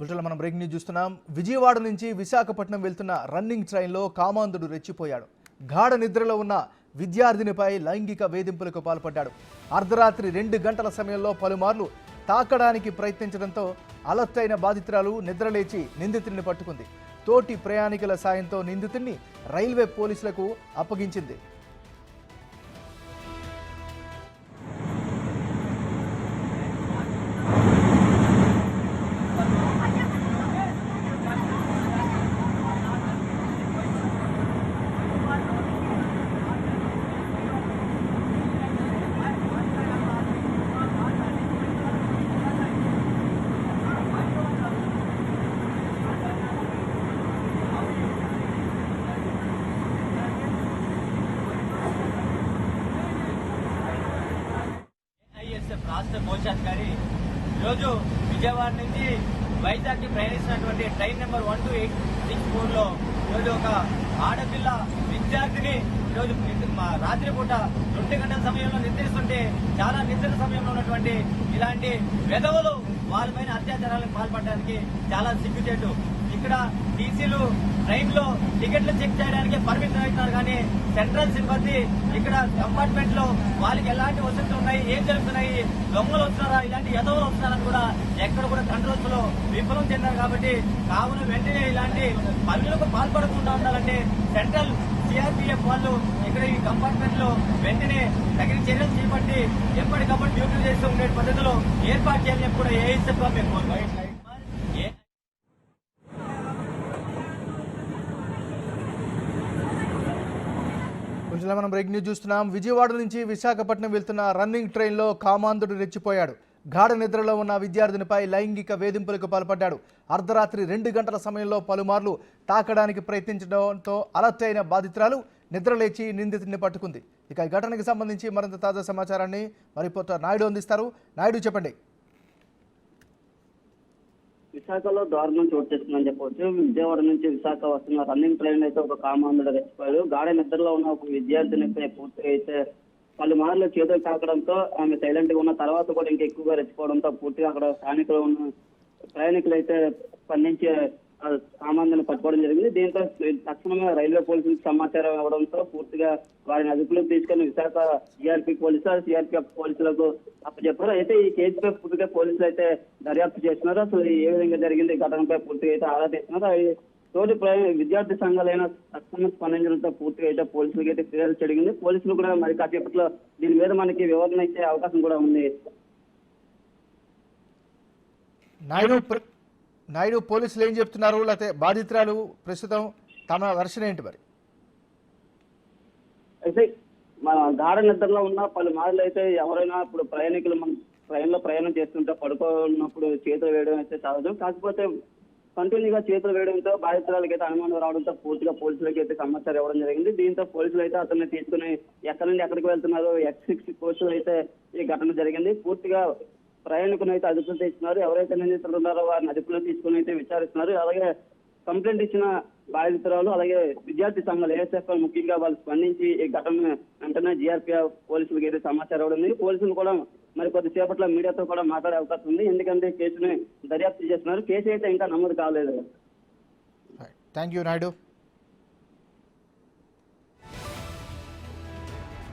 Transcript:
బుల్టెన్లో మనం breaking news చూస్తున్నాం. విజయవాడ నుంచి విశాఖపట్నం వెళ్తున్న రన్నింగ్ ట్రైన్లో కామాంధుడు రెచ్చిపోయాడు. గాఢ నిద్రలో ఉన్న విద్యార్థినిపై లైంగిక వేధింపులకు పాల్పడ్డాడు. అర్ధరాత్రి 2 గంటల సమయంలో పలుమార్లు తాకడానికి ప్రయత్నించడంతో అలర్ట్ అయిన బాధితురాలు నిద్రలేచి నిందితుడిని పట్టుకుంది. తోటి ప్రయాణికుల సాయంతో నిందితుడిని రైల్వే పోలీసులకు అప్పగించింది. రాష్ట్ర కోశాధికారి ఈరోజు విజయవాడ నుంచి వైజాగ్కి ప్రయాణిస్తున్నటువంటి ట్రైన్ నెంబర్ 12864లో ఈరోజు ఒక ఆడపిల్ల విద్యార్థిని ఈరోజు రాత్రిపూట 2 గంటల సమయంలో నిద్రిస్తుంటే చాలా నిద్ర సమయంలో ఉన్నటువంటి ఇలాంటి వెధవలు వాళ్ళపైన అత్యాచారాలకు పాల్పడడానికి చాలా సిగ్గుచేటు. ఇక్కడ టీసీలు ట్రైన్ లో టికెట్లు చెక్ చేయడానికి పర్మిషన్ అవుతున్నారు, కానీ సెంట్రల్ సిబ్బంది ఇక్కడ కంపార్ట్మెంట్ లో వాళ్ళకి ఎలాంటి వసతులు ఉన్నాయి, ఏం జరుగుతున్నాయి, దొంగలు వస్తున్నారా, ఇలాంటి ఎదవలు వస్తున్నారని కూడా ఎక్కడ కూడా కంట్రోల్స్ లో విఫలం చెందారు. కాబట్టి కావున వెంటనే ఇలాంటి పనులకు పాల్పడకుండా ఉండాలంటే సెంట్రల్ సిఆర్పీఎఫ్ వాళ్ళు ఇక్కడ ఈ కంపార్ట్మెంట్ లో వెంటనే తగిన చర్యలు చేపట్టి ఎప్పటికప్పుడు డ్యూటీలు చేస్తూ ఉండే పద్ధతిలో ఏర్పాటు చేయాలని కూడా ఏఐఎస్ఎఫ్ గా మేము కోరుకుంటున్నాం. బుల్టెన్లో మనం బ్రేకింగ్ న్యూస్ చూస్తున్నాం. విజయవాడ నుంచి విశాఖపట్నం వెళ్తున్న రన్నింగ్ ట్రైన్లో కామాంధుడు రెచ్చిపోయాడు. గాఢ నిద్రలో ఉన్న విద్యార్థినిపై లైంగిక వేధింపులకు పాల్పడ్డాడు. అర్ధరాత్రి 2 గంటల సమయంలో పలుమార్లు తాకడానికి ప్రయత్నించడంతో అలర్ట్ అయిన బాధితురాలు నిద్రలేచి నిందితుడిని పట్టుకుంది. ఇక ఈ ఘటనకు సంబంధించి మరింత తాజా సమాచారాన్ని మరి రిపోర్టర్ నాయుడు అందిస్తారు. నాయుడు, చెప్పండి. విశాఖలో దారుణం చోటు చేసుకుందని చెప్పవచ్చు. విజయవాడ నుంచి విశాఖ వస్తున్న రన్నింగ్ ట్రైన్ అయితే ఒక కామాంధుడు రెచ్చిపోయాడు. గాఢ నిద్రలో ఉన్న ఒక విద్యార్థినిపై పూర్తిగా అయితే పలుమార్లు చేతులు తాకడంతో ఆమె సైలెంట్ గా ఉన్న తర్వాత కూడా ఇంకా ఎక్కువగా రెచ్చిపోవడంతో పూర్తిగా అక్కడ స్థానికులు ఉన్న ప్రయాణికులు అయితే స్పందించి కామాంధుని పట్టుకోవడం జరిగింది. దీంతో తక్షణమే రైల్వే పోలీసులకు సమాచారం ఇవ్వడంతో పూర్తిగా వారిని అదుపులోకి తీసుకుని విశాఖ సిఆర్పీ పోలీసులు, సిఆర్పీఎఫ్ పోలీసులకు అప్పచెప్పారు. అయితే ఈ కేసుపై పూర్తిగా పోలీసులు అయితే దర్యాప్తు చేస్తున్నారు. అసలు ఏ విధంగా జరిగింది ఘటనపై పూర్తిగా అయితే ఆరా తీస్తున్నారు. తోటి విద్యార్థి సంఘాలైన తక్షణ స్పందించడంతో పూర్తిగా అయితే పోలీసులకి అయితే ఫిర్యాదు జరిగింది. పోలీసులు కూడా మరి కాసేపట్లో దీని మీద మనకి వివరణ ఇచ్చే అవకాశం కూడా ఉంది. నాయుడు, పోలీసులు ఏం చెప్తున్నారు? లేకపోతే బాధితురాలు ప్రస్తుతం తమ వెర్షన్ ఏంటి? మరి అయితే మన గాఢ నిద్రలో ఉన్న పలుమార్లు అయితే ఎవరైనా ఇప్పుడు ప్రయాణికులు మన ట్రైన్ లో ప్రయాణం చేస్తుంటే పడుకున్నప్పుడు చేతులు వేయడం అయితే సహజం. కాకపోతే కంటిన్యూగా చేతులు వేయడంతో బాధితురాలకి అయితే అనుమానం రావడంతో పూర్తిగా పోలీసులకి అయితే సమాచారం ఇవ్వడం జరిగింది. దీంతో పోలీసులు అయితే అతన్ని తీసుకుని ఎక్కడి నుండి ఎక్కడికి వెళ్తున్నారు X6 కోచ్లు అయితే ఈ ఘటన జరిగింది. పూర్తిగా ప్రయాణికులను అయితే అదుపులో తీసుకున్నారు. ఎవరైతే నిందితులు ఉన్నారో వారిని అదుపులో తీసుకుని అయితే విచారిస్తున్నారు. అలాగే కంప్లైంట్ ఇచ్చిన బాధితురాలు అలాగే విద్యార్థి సంఘాలు ఏఎస్ఎఫ్ ముఖ్యంగా వాళ్ళు స్పందించి ఈ ఘటన వెంటనే జీఆర్పీఎఫ్ పోలీసులకు అయితే సమాచారం ఇవ్వడం. పోలీసులు కూడా మరి కొద్దిసేపట్లో మీడియాతో కూడా మాట్లాడే అవకాశం ఉంది. ఎందుకంటే కేసుని దర్యాప్తు చేస్తున్నారు. కేసు అయితే ఇంకా నమోదు కాలేదు. Thank you Naidu.